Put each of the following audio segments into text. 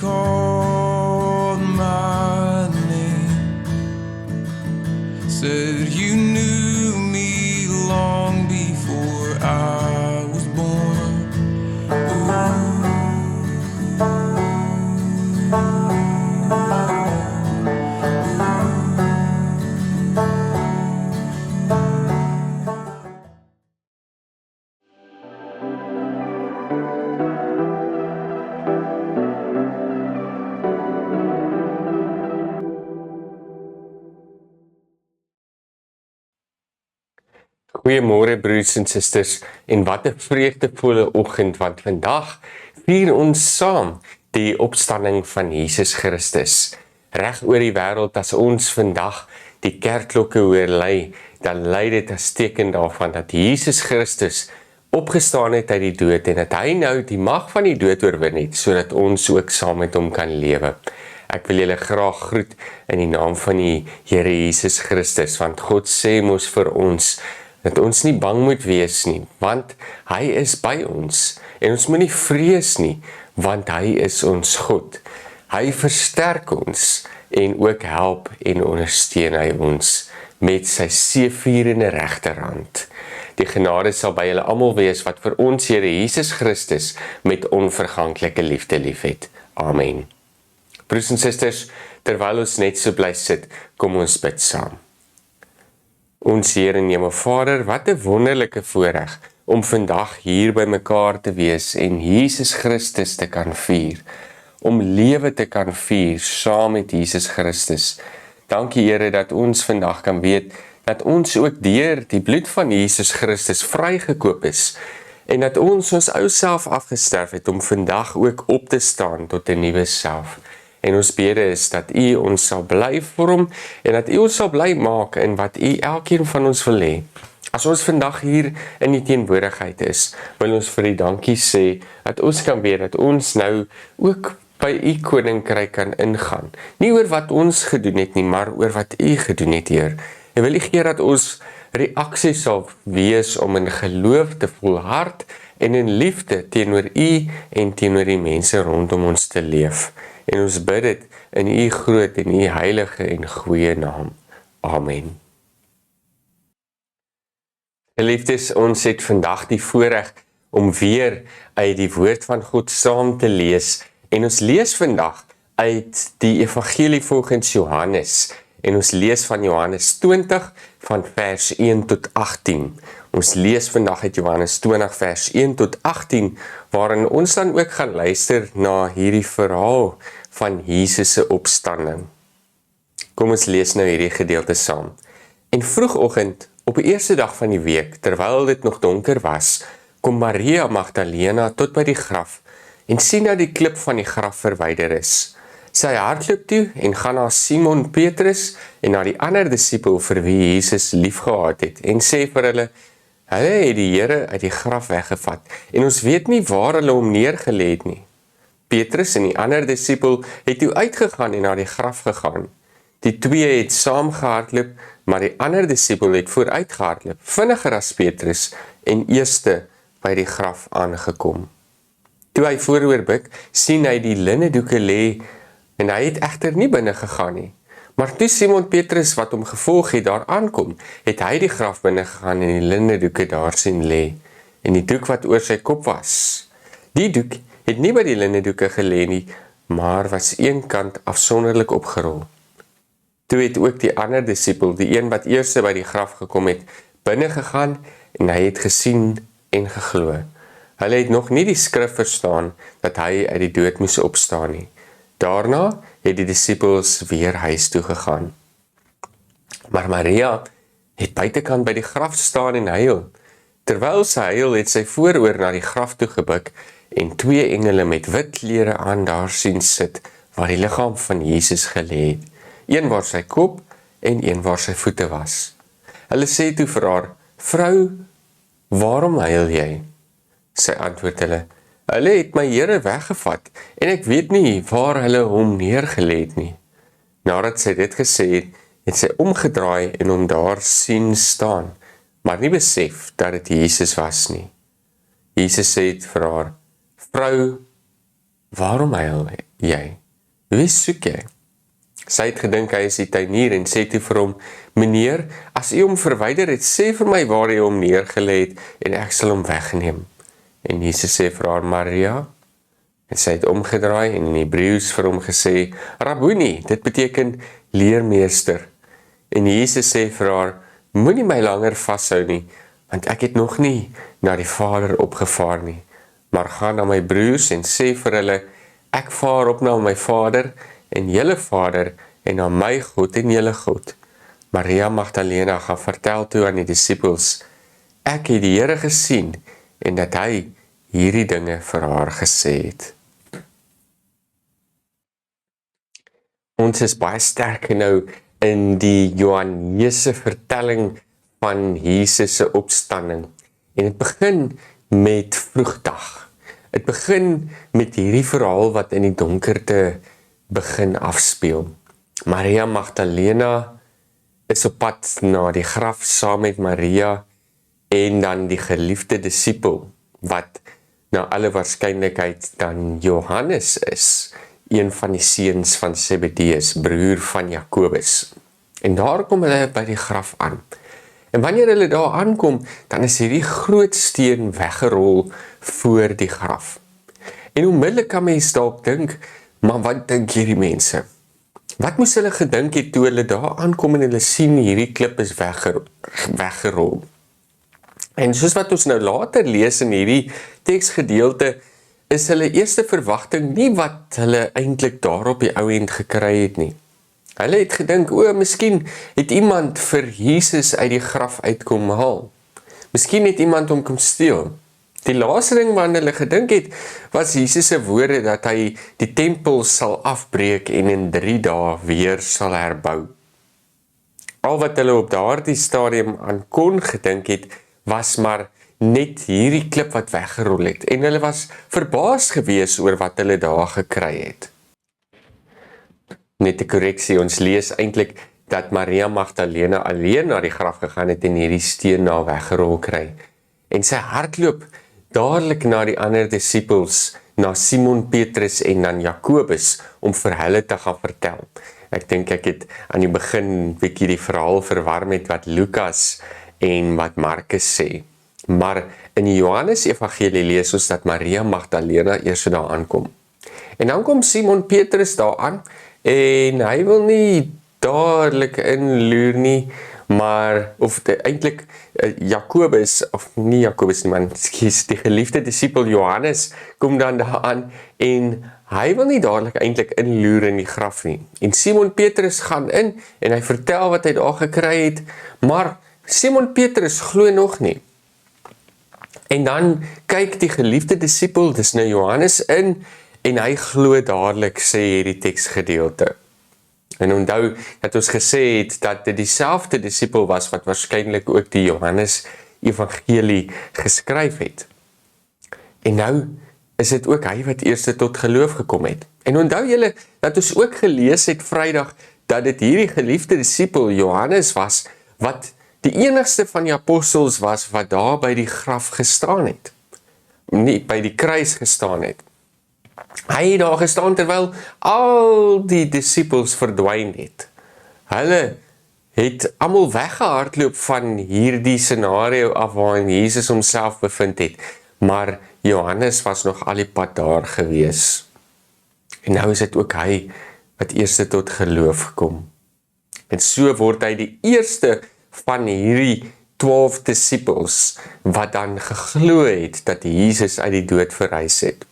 called my name, said you knew me long before I was born. Goeiemôre broers en susters, en wat 'n vreugdevolle oggend, want vandag vier ons saam die opstanding van Jesus Christus. Reg oor die wêreld, as ons vandag die kerkklokke hoor lui, dan lui dit as teken daarvan dat Jesus Christus opgestaan het uit die dood en dat hy nou die mag van die dood oorwin het, sodat ons ook saam met hom kan lewe. Ek wil julle graag groet in die naam van die Here Jesus Christus, want God sê mos vir ons dat ons nie bang moet wees nie, want hy is by ons, en ons moet nie vrees nie, want hy is ons God. Hy versterk ons, en ook help en ondersteun hy ons, met sy seëvierende regterhand. Die genade sal by julle almal wees, wat vir ons Here Jesus Christus, met onverganklike liefde liefhet. Amen. Broers en susters, terwyl ons net so bly sit, kom ons bid saam. Ons Here en Hemelvader, wat 'n wonderlike voorreg om vandag hier by mekaar te wees en Jesus Christus te kan vier, om lewe te kan vier saam met Jesus Christus. Dankie Here dat ons vandag kan weet dat ons ook deur die bloed van Jesus Christus vrygekoop is en dat ons ou self afgesterf het om vandag ook op te staan tot 'n nuwe self. En ons bede is dat U ons sal bly vorm en dat U ons sal bly maak in wat U elkeen van ons wil hê. As ons vandag hier in die teenwoordigheid is, wil ons vir U dankie sê dat ons kan weet dat ons nou ook by U koninkryk kan ingaan. Nie oor wat ons gedoen het nie, maar oor wat U gedoen het, Heer. En wil U gee dat ons reaksie sal wees om in geloof te volhard en in liefde teenoor U en teenoor die mense rondom ons te leef. En ons bid dit in U groot en U heilige en goeie naam. Amen. Geliefdes, ons het vandag die voorreg om weer uit die woord van God saam te lees. En ons lees vandag uit die evangelie volgens Johannes. En ons lees van Johannes 20 van vers 1 tot 18. Ons lees vandag uit Johannes 20 vers 1 tot 18, waarin ons dan ook gaan luister na hierdie verhaal van Jesus se opstanding. Kom ons lees nou hierdie gedeelte saam. En vroegoggend, op die eerste dag van die week, terwyl dit nog donker was, kom Maria Magdalena tot by die graf en sien dat die klip van die graf verwyder is. Sy hardloop toe en gaan na Simon Petrus en na die ander disipel vir wie Jesus liefgehad het en sê vir hulle het die Here uit die graf weggevat en ons weet nie waar hulle hom neergelê het nie. Petrus en die ander disipel het toe uitgegaan en na die graf gegaan. Die twee het saam gehardloop, maar die ander disipel het vooruit gehardloop, vinniger as Petrus en eerste by die graf aangekom. Toe hy vooroor buig, sien hy die linnedoeke lê en hy het egter nie binne gegaan nie. Maar toe Simon Petrus wat hom gevolg het daar aankom, het hy die graf binne gegaan en die linnedoeke daar sien lê en die doek wat oor sy kop was. Die doek het nie by die linnedoeke gelê nie, maar was een kant afsonderlik opgerol. Toe het ook die ander disipel, die een wat eers by die graf gekom het, binne gegaan en hy het gesien en geglo. Hulle het nog nie die skrif verstaan dat hy uit die dood moes opstaan nie. Daarna het die disipels weer huis toe gegaan. Maar Maria het buitekant by die graf staan en huil. Terwyl sy huil, het sy vooroor na die graf toe gebuk en twee engele met wit klere aan daar sien sit, waar die liggaam van Jesus gelê het. Een waar sy kop en een waar sy voete was. Hulle sê toe vir haar, "Vrou, waarom huil jy?" Sy antwoord hulle, "Hulle het my Here weggevat en ek weet nie waar hulle hom neergelê het nie." Nadat sy dit gesê het, het sy omgedraai en hom daar sien staan, maar nie besef dat dit Jesus was nie. Jesus sê vir haar, "Vrou, waarom huil jy?" jy? Wie soek jy? Sy het gedink hy is die tuinier en sê toe vir hom, meneer, as u hom verwyder het, sê vir my waar u hom neergelê het en ek sal hom wegneem. En Jesus sê vir haar, Maria, en sy het omgedraai en in Hebreëus vir hom gesê, Rabboni, dit beteken leermeester. En Jesus sê vir haar, moenie my langer vashou nie, want ek het nog nie na die Vader opgevaar nie, maar gaan na my broers en sê vir hulle, ek vaar op na my Vader en julle Vader en na my God en julle God. Maria Magdalena gaan vertel toe aan die disippels, ek het die Here gesien en dat hy hierdie dinge vir haar gesê het. Ons is baie sterk nou in die Johannese vertelling van Jesus se opstanding. En dit begin met vroegdag. Dit begin met hierdie verhaal wat in die donkerte begin afspeel. Maria Magdalena is op pad na die graf saam met Maria en dan die geliefde disipel, wat na alle waarskynlikheid dan Johannes is, een van die seuns van Zebedeus, broer van Jakobus. En daar kom hulle by die graf aan. En wanneer hulle daar aankom, dan is hierdie groot steen weggerol voor die graf. En onmiddellik kan mens dalk dink, maar wat dink hierdie mense? Wat moes hulle gedink het toe hulle daar aankom en hulle sien hierdie klip is weggerol? En soos wat ons nou later lees in hierdie teksgedeelte, is hulle eerste verwagting nie wat hulle eintlik daar op die ou end gekry het nie. Hulle het gedink, miskien het iemand vir Jesus uit die graf uitkom haal. Miskien het iemand hom kom steel. Die laaste ding waaraan hulle gedink het, was Jesus se woorde dat hy die tempel sal afbreek en in 3 dae weer sal herbou. Al wat hulle op daardie stadium aan kon gedink het, was maar net hierdie klip wat weggerol het. En hulle was verbaas gewees oor wat hulle daar gekry het. Net 'n korreksie, ons lees eintlik dat Maria Magdalena alleen na die graf gegaan het en hierdie steen daar weggerol kry. En sy hardloop dadelik na die ander disippels, na Simon Petrus en dan Jakobus, om vir hulle te gaan vertel. Ek dink ek het aan die begin bietjie die verhaal verwar met wat Lukas en wat Markus sê. Maar in die Johannes Evangelie lees ons dat Maria Magdalena eers daar aankom. En dan kom Simon Petrus daar aan en hy wil nie dadelik inloer nie, maar of eintlik Jakobus, of nie Jakobus nie, man, die geliefde disipel Johannes kom dan daar aan en hy wil nie dadelik eintlik inloer in die graf nie. En Simon Petrus gaan in en hy vertel wat hy daar gekry het, maar Simon Petrus glo nog nie. En dan kyk die geliefde disipel, dis nou Johannes, in en hy glo dadelik, sê hierdie teksgedeelte. En onthou dat ons gesê het dat dit dieselfde disipel was wat waarskynlik ook die Johannes Evangelie geskryf het. En nou is dit ook hy wat eers tot geloof gekom het. En onthou julle dat ons ook gelees het Vrydag dat dit hierdie geliefde disipel Johannes was wat die enigste van die apostels was wat daar by die graf gestaan het. Nie by die kruis gestaan het. Hy het daar gestaan terwyl al die disippels verdwyn het. Hulle het almal weggehardloop van hierdie scenario af waarin Jesus homself bevind het, maar Johannes was nog al die pad daar gewees. En nou is dit ook hy wat eerste tot geloof kom. En so word hy die eerste van hierdie 12 disippels wat dan geglo het dat Jesus uit die dood verrys het.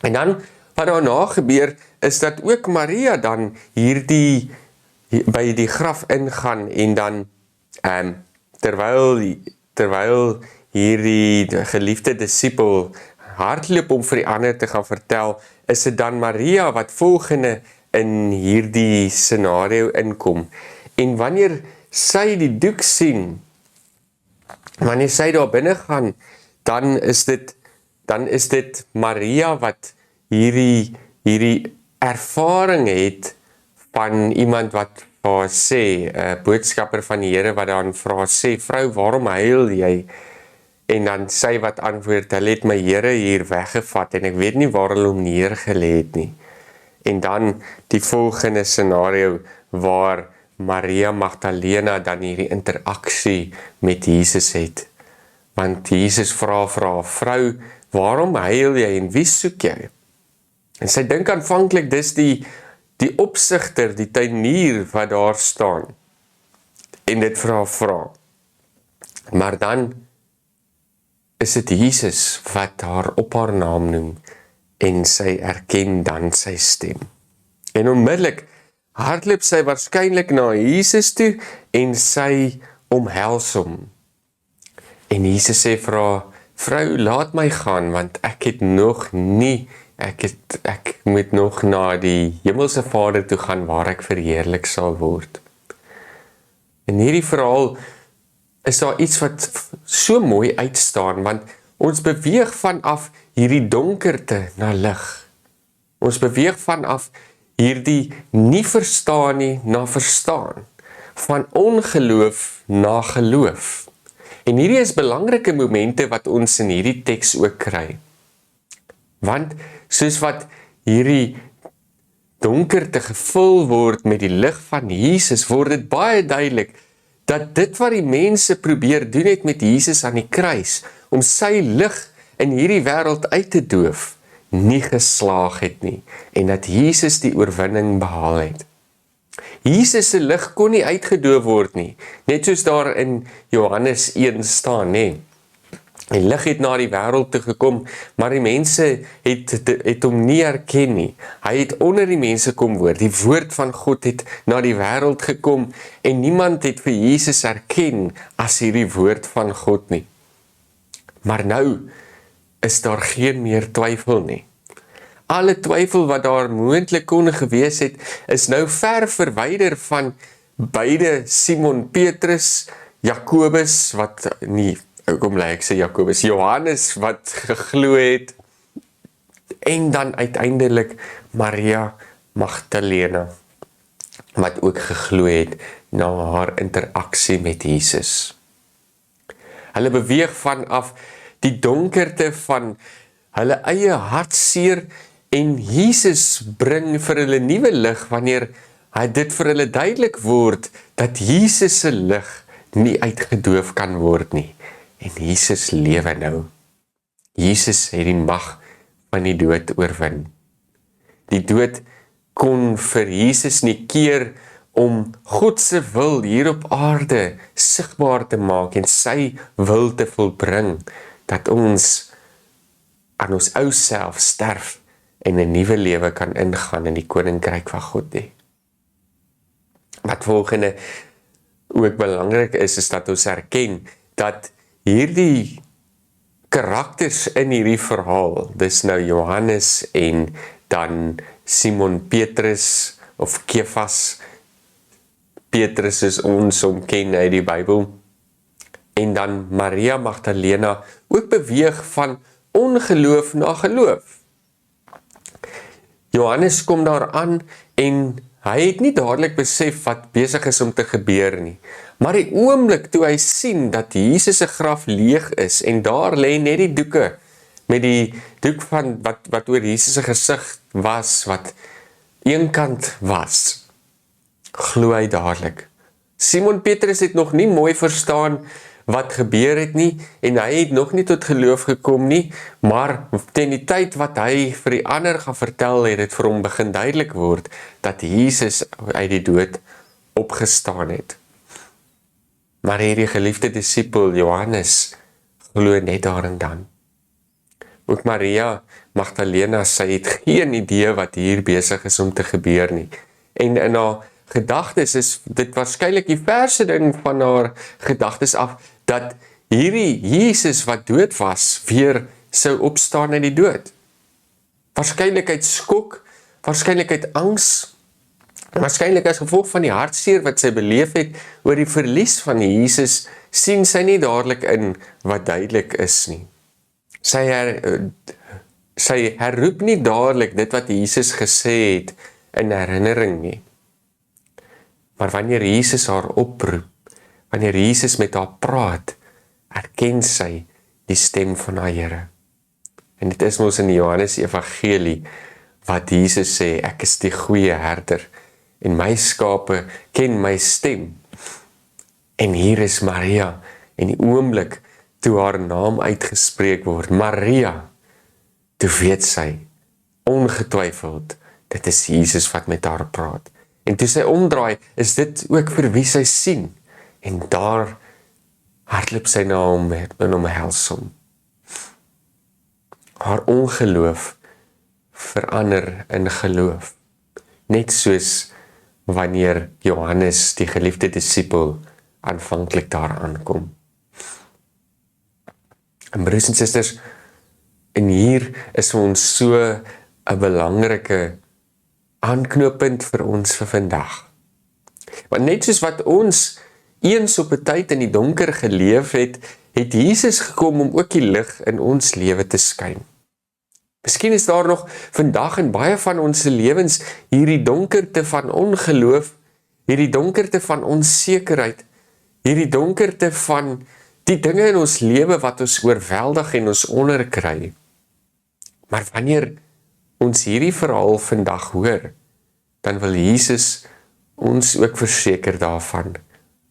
En dan wat daarna gebeur is dat ook Maria dan by die graf ingaan en dan terwyl hierdie geliefde disipel hardloop om vir die ander te gaan vertel, is dit dan Maria wat volgende in hierdie scenario inkom. En wanneer sy die doek sien, wanneer sy daar binne gaan, dan is dit Maria wat hierdie ervaring het van iemand wat vir haar sê, 'n boodskapper van die Here wat dan vir haar sê, vrou, waarom huil jy? En dan sy wat antwoord, hulle het my Here hier weggevat en ek weet nie waar hulle hom neergelê het nie. En dan die volgende scenario waar Maria Magdalena dan hierdie interaksie met Jesus het. Want Jesus vra vir haar, vrou, waarom huil jy en wie soek jy? En sy dink aanvanklik dis die opsigter, die tuinier wat daar staan. En dit vir haar vra. Maar dan is dit Jesus wat haar op haar naam noem en sy erken dan sy stem. En onmiddellik hardloop sy waarskynlik na Jesus toe en sy omhels hom. En Jesus sê vir haar, vrou, laat my gaan, want ek het nog nie, ek moet nog na die hemelse Vader toe gaan waar ek verheerlik sal word. In hierdie verhaal is daar iets wat so mooi uitstaan, want ons beweeg vanaf hierdie donkerte na lig. Ons beweeg vanaf hierdie nie verstaan nie na verstaan, van ongeloof na geloof. En hierdie is belangrike momente wat ons in hierdie teks ook kry. Want soos wat hierdie donkerte gevul word met die lig van Jesus, word dit baie duidelik dat dit wat die mense probeer doen het met Jesus aan die kruis, om sy lig in hierdie wêreld uit te doof, nie geslaag het nie, en dat Jesus die oorwinning behaal het. Jesus se lig kon nie uitgedoof word nie, net soos daar in Johannes 1 staan, nee. Die lig het na die wêreld toe gekom, maar die mense het hom nie herken nie. Hy het onder die mense kom woon. Die woord van God het na die wêreld gekom en niemand het vir Jesus herken as hierdie woord van God nie. Maar nou is daar geen meer twyfel nie. Alle twyfel wat daar moontlik kon gewees het, is nou ver verwyder van beide Simon Petrus, Jakobus, wat nie, kom lê ek sê Jakobus, Johannes wat geglo het, en dan uiteindelik Maria Magdalena, wat ook geglo het na haar interaksie met Jesus. Hulle beweeg vanaf die donkerte van hulle eie hartseer en Jesus bring vir hulle nuwe lig wanneer dit vir hulle duidelik word dat Jesus se lig nie uitgedoof kan word nie. En Jesus lewe nou. Jesus het die mag van die dood oorwin. Die dood kon vir Jesus nie keer om God se wil hier op aarde sigbaar te maak en sy wil te volbring, dat ons aan ons ou self sterf en 'n nuwe lewe kan ingaan in die koninkryk van God hê. Wat volgende ook belangrik is dat ons erken dat hierdie karakters in hierdie verhaal, dis nou Johannes en dan Simon Petrus of Kefas, Petrus is ons hom ken uit die Bybel, en dan Maria Magdalena ook beweeg van ongeloof na geloof. Johannes kom daar aan en hy het nie dadelik besef wat besig is om te gebeur nie. Maar die oomblik toe hy sien dat Jesus se graf leeg is en daar lê net die doeke met die doek van wat oor Jesus se gesig was, wat eenkant was, glo hy dadelik. Simon Petrus het nog nie mooi verstaan wat gebeur het nie, en hy het nog nie tot geloof gekom nie, maar ten die tyd wat hy vir die ander gaan vertel, het dit vir hom begin duidelik word, dat Jesus uit die dood opgestaan het. Maar hierdie geliefde disipel Johannes glo net daar en dan. Ook Maria Magdalena, sy het geen idee wat hier besig is om te gebeur nie. En in haar gedagtes is dit waarskynlik die verste ding van haar gedagtes af, dat hierdie Jesus wat dood was, weer sou opstaan uit die dood. Waarskynlik uit skok, waarskynlik uit angs, waarskynlik as gevolg van die hartseer wat sy beleef het oor die verlies van Jesus, sien sy nie dadelik in wat duidelik is nie. Sy herroep nie dadelik dit wat Jesus gesê het in herinnering nie. Maar wanneer Jesus haar oproep, wanneer Jesus met haar praat, erken sy die stem van haar Here. En dit is mos in die Johannes Evangelie, wat Jesus sê, ek is die goeie herder, en my skape ken my stem. En hier is Maria, en die oomblik toe haar naam uitgespreek word, Maria, toe weet sy, ongetwyfeld, dit is Jesus wat met haar praat. En toe sy omdraai, is dit ook vir wie sy sien, en daar hardloop sy na hom en omhels hom. Haar ongeloof verander in geloof. Net soos wanneer Johannes, die geliefde disipel, aanvanklik daar aankom. En broers en susters, en hier is ons so 'n belangrike aanknoppunt vir ons vir vandag. Want net soos wat ons eens op 'n tyd in die donker geleef het, het Jesus gekom om ook die lig in ons lewe te skyn. Miskien is daar nog vandag in baie van ons lewens hierdie donkerte van ongeloof, hierdie donkerte van onsekerheid, hierdie donkerte van die dinge in ons lewe wat ons oorweldig en ons onderkry. Maar wanneer ons hierdie verhaal vandag hoor, dan wil Jesus ons ook verseker daarvan,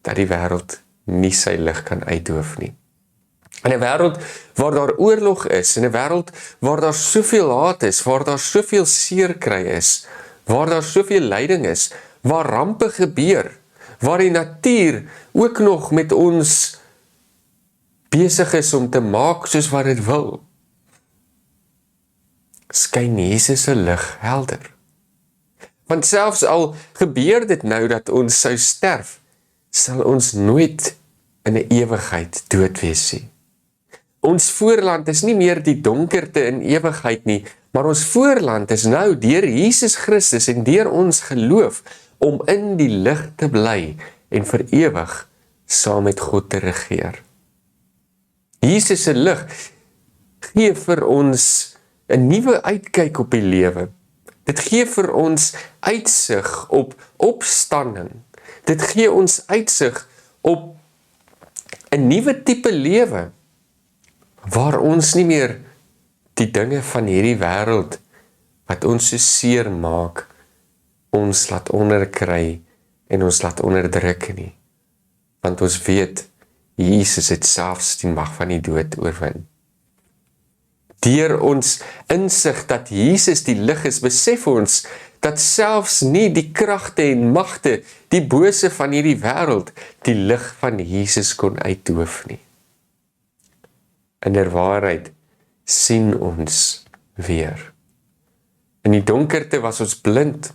dat die wêreld nie sy lig kan uitdoof nie. In 'n wêreld waar daar oorlog is, in 'n wêreld waar daar soveel haat is, waar daar soveel seer kry is, waar daar soveel lyding is, waar rampe gebeur, waar die natuur ook nog met ons besig is om te maak soos wat dit wil, skyn Jesus se lig helder. Want selfs al gebeur dit nou dat ons sou sterf, sal ons nooit in 'n ewigheid dood wees nie. Ons voorland is nie meer die donkerte in ewigheid nie, maar ons voorland is nou deur Jesus Christus en deur ons geloof om in die lig te bly en vir ewig saam met God te regeer. Jesus se lig gee vir ons 'n nuwe uitkyk op die lewe. Dit gee vir ons uitsig op opstanding. Dit gee ons uitsig op 'n nuwe tipe lewe, waar ons nie meer die dinge van hierdie wêreld, wat ons so seer maak, ons laat onderkry en ons laat onderdruk nie. Want ons weet, Jesus het selfs die mag van die dood oorwin. Deur ons insig dat Jesus die lig is, besef ons dat selfs nie die kragte en magte, die bose van hierdie wêreld, die lig van Jesus kon uitdoof nie. In der waarheid sien ons weer. In die donkerte was ons blind,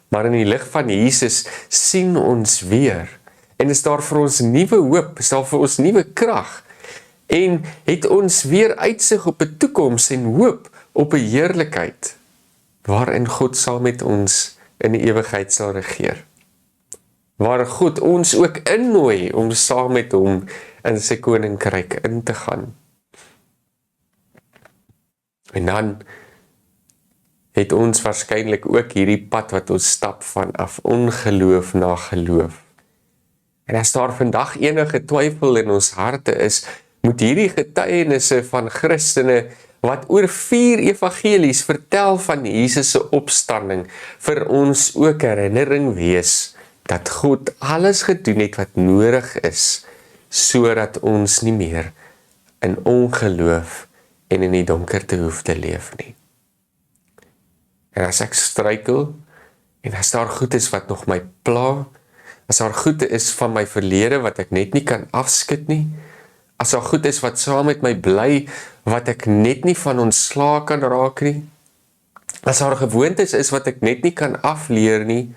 maar in die lig van Jesus sien ons weer. En is daar vir ons nuwe hoop, is daar vir ons nuwe krag, en het ons weer uitsig op 'n toekoms en hoop op 'n heerlikheid, waarin God saam met ons in die ewigheid sal regeer. Waar God ons ook innooi om saam met hom in sy koninkryk in te gaan. En dan het ons waarskynlik ook hierdie pad wat ons stap vanaf ongeloof na geloof. En as daar vandag enige twyfel in ons harte is, moet hierdie getuienisse van Christene wat oor 4 evangelies vertel van Jesus se opstanding vir ons ook herinnering wees dat God alles gedoen het wat nodig is, sodat ons nie meer in ongeloof en in die donkerte hoef te leef nie. En as ek struikel, en as daar goed is wat nog my pla, as daar goed is van my verlede wat ek net nie kan afskud nie, as daar goed is wat saam met my bly, wat ek net nie van ontslae kan raak nie, as daar gewoontes is wat ek net nie kan afleer nie,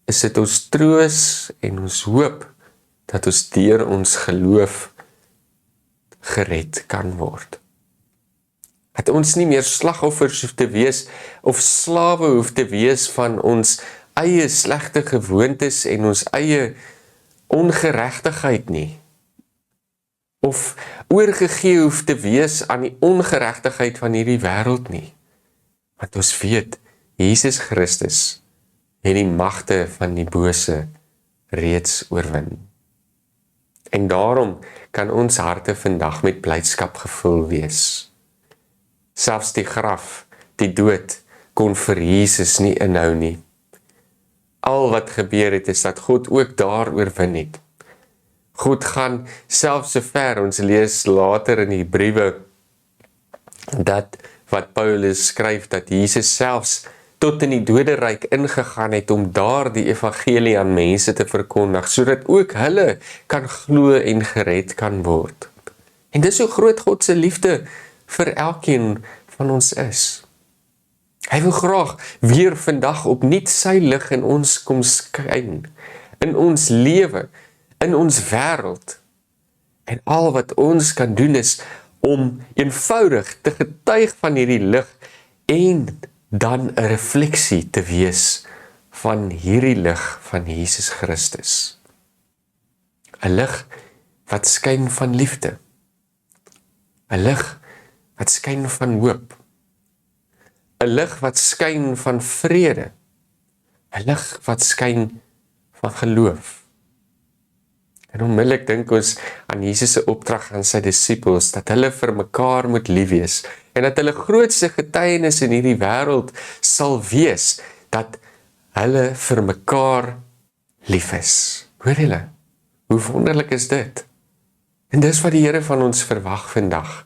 is dit ons troos en ons hoop dat ons deur ons geloof gered kan word. Dat ons nie meer slagoffers hoef te wees of slawe hoef te wees van ons eie slegte gewoontes en ons eie ongeregtigheid nie. Of oorgegee hoef te wees aan die ongeregtigheid van hierdie wêreld nie. Want ons weet, Jesus Christus het die magte van die bose reeds oorwin. En daarom kan ons harte vandag met blydskap gevul wees. Selfs die graf die dood kon vir Jesus nie inhou nie. Al wat gebeur het, is dat God ook daar oorwin het. God gaan selfs so ver, ons lees later in die briewe, dat wat Paulus skryf, dat Jesus selfs tot in die doderyk ingegaan het om daar die evangelie aan mense te verkondig, sodat ook hulle kan glo en gered kan word. En dis hoe groot God se liefde vir elkeen van ons is. Hy wil graag weer vandag opnuut sy lig in ons kom skyn, in ons lewe, in ons wêreld. En al wat ons kan doen is om eenvoudig te getuig van hierdie lig en dan 'n refleksie te wees van hierdie lig van Jesus Christus. 'n Lig wat skyn van liefde. 'n Lig wat skyn van hoop. 'n Lig wat skyn van vrede. 'n Lig wat skyn van geloof. En onmiddellik dink ons aan Jesus se opdrag aan sy disippels, dat hulle vir mekaar moet lief wees, en dat hulle grootste getuienis in hierdie wêreld sal wees, dat hulle vir mekaar lief is. Hoor julle, hoe wonderlik is dit? En dis wat die Here van ons verwag vandag.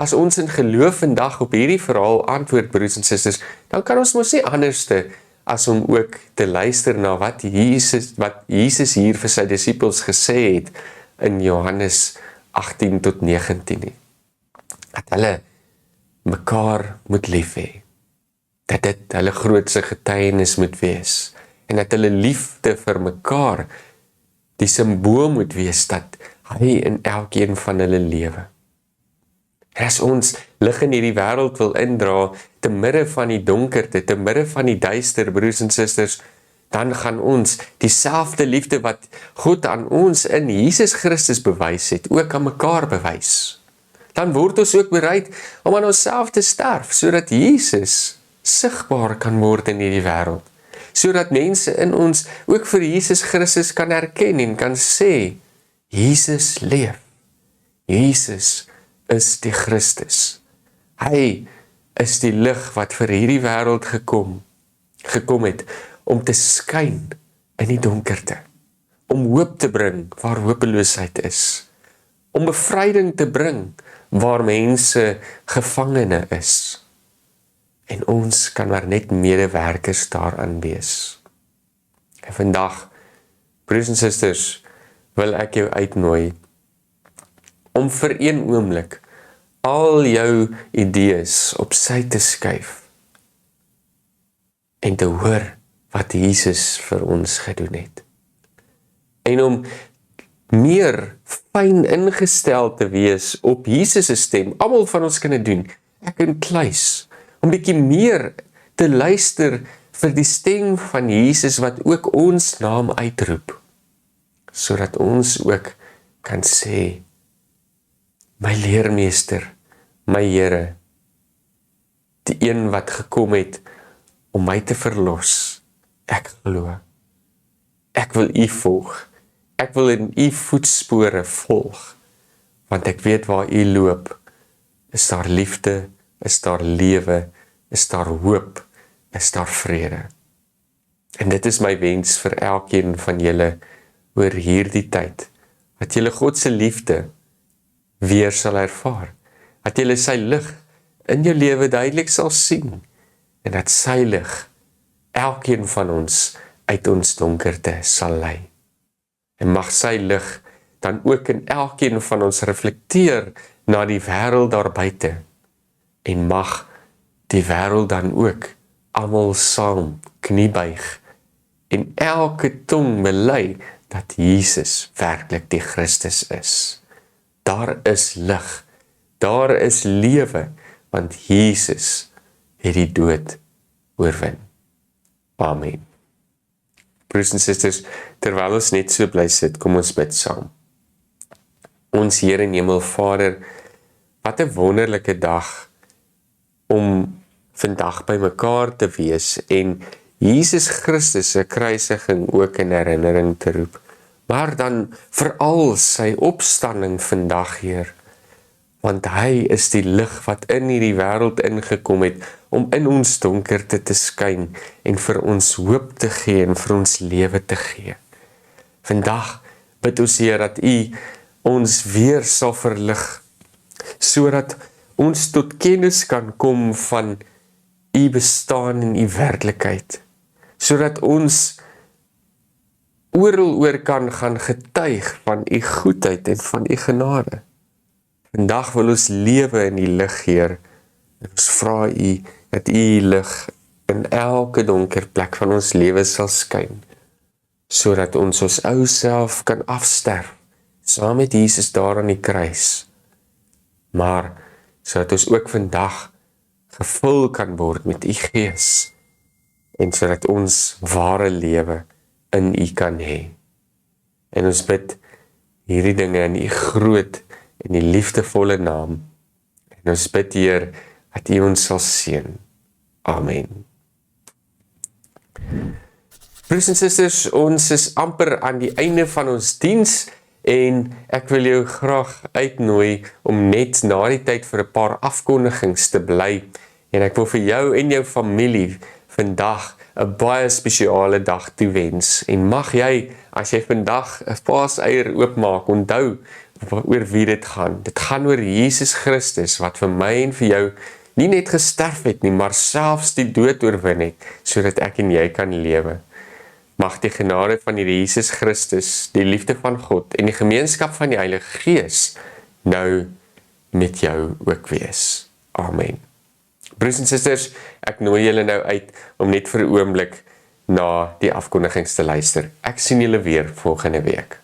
As ons in geloof vandag op hierdie verhaal antwoord, broers en susters, dan kan ons mos nie anderste as om ook te luister na wat Jesus hier vir sy disippels gesê het in Johannes 18 tot 19 nie. Dat hulle mekaar moet lief hê. Dat dit hulle grootste getuienis moet wees. En dat hulle liefde vir mekaar die simbool moet wees dat hy in elkeen van hulle lewe. En as ons lig in hierdie wêreld wil indra, te midde van die donkerte, te midde van die duister, broers en susters, dan gaan ons dieselfde liefde wat God aan ons in Jesus Christus bewys het, ook aan mekaar bewys. Dan word ons ook bereid om aan onsself te sterf, sodat Jesus sigbaar kan word in hierdie wêreld. Sodat mense in ons ook vir Jesus Christus kan herken en kan sê, Jesus leef. Jesus is die Christus. Hy is die lig wat vir hierdie wêreld gekom het om te skyn in die donkerte, om hoop te bring waar hopeloosheid is, om bevryding te bring waar mense gevangene is. En ons kan maar net medewerkers daaraan wees. En vandag, broers en susters, wil ek jou uitnooi om vir een oomblik al jou idees op sy te skuif en te hoor wat Jesus vir ons gedoen het. En om meer fyn ingestel te wees op Jesus se stem. Almal van ons kan dit doen. Ek en Kluis, om bietjie meer te luister vir die stem van Jesus wat ook ons naam uitroep, sodat ons ook kan sê, my leermeester, my Here, die een wat gekom het om my te verlos, ek glo. Ek wil U volg. Ek wil in U voetspore volg, want ek weet waar U loop, is daar liefde, is daar lewe, is daar hoop, is daar vrede. En dit is my wens vir elkeen van julle oor hierdie tyd, dat julle God se liefde weer sal ervaar, dat julle sy lig in jou lewe duidelik sal sien, en dat sy lig elkeen van ons uit ons donkerte sal lei. En mag sy lig dan ook in elkeen van ons reflekteer na die wêreld daar buite, en mag die wêreld dan ook almal saam kniebuig en elke tong bely dat Jesus werklik die Christus is. Daar is lig, daar is lewe, want Jesus het die dood oorwin. Amen. Broers en susters, terwyl ons net so bly sit, kom ons bid saam. Ons Here en Hemelvader, wat 'n wonderlike dag om vandag by mekaar te wees en Jesus Christus se kruisiging ook in herinnering te roep. Maar dan veral sy opstanding vandag, Heer, want hy is die lig wat in hierdie wêreld ingekom het, om in ons donkerte te skyn, en vir ons hoop te gee, en vir ons lewe te gee. Vandag bid ons Heer, dat U ons weer sal verlig, sodat ons tot kennis kan kom van U bestaan en U werklikheid, sodat ons oral oor kan gaan getuig van U goedheid en van U genade. Vandag wil ons lewe in die lig, Heer, en ons vra U, dat U lig in elke donker plek van ons lewe sal skyn, sodat ons ou self kan afsterf, saam met Jesus daar aan die kruis, maar sodat ons ook vandag gevul kan word met U Gees, en sodat ons ware lewe in U kan hê. En ons bid hierdie dinge in U groot en die liefdevolle naam. En ons bid, Heer, dat U ons sal seën. Amen. Broers en susters, ons is amper aan die einde van ons diens, en ek wil jou graag uitnooi om net na die tyd vir 'n paar afkondigings te bly, en ek wil vir jou en jou familie vandag 'n baie spesiale dag toewens, en mag jy, as jy vandag 'n paaseier oopmaak, onthou oor wie dit gaan. Dit gaan oor Jesus Christus, wat vir my en vir jou nie net gesterf het nie, maar selfs die dood oorwin het, sodat ek en jy kan lewe. Mag die genade van die Jesus Christus, die liefde van God en die gemeenskap van die Heilige Gees nou met jou ook wees. Amen. Broers en susters, ek nooi julle nou uit om net vir 'n oomblik na die afkondigings te luister. Ek sien julle weer volgende week.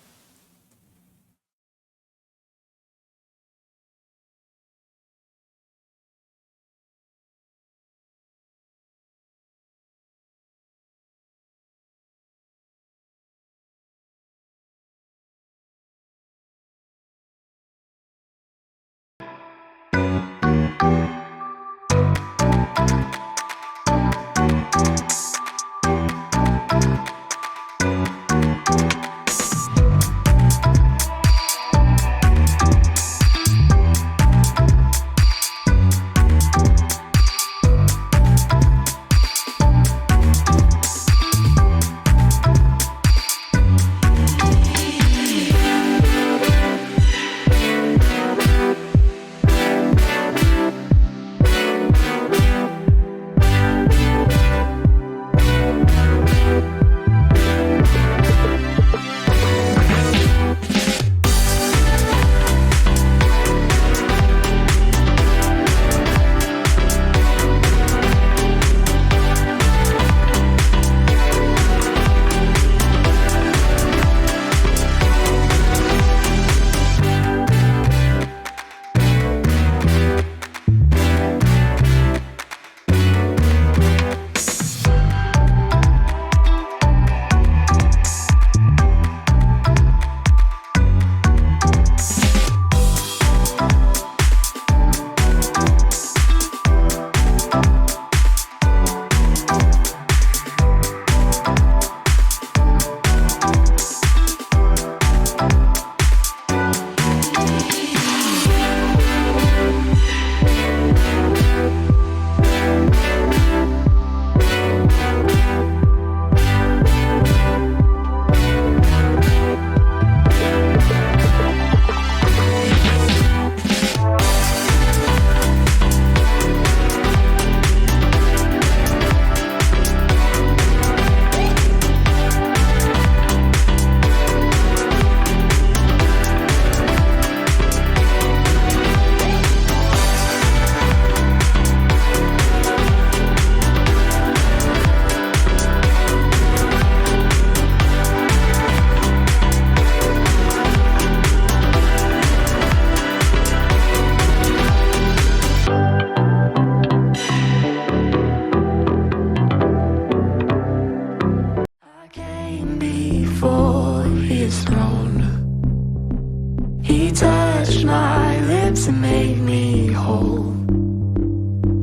to make me whole.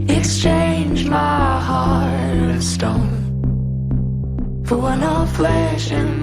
Exchange my heart of stone for one of flesh and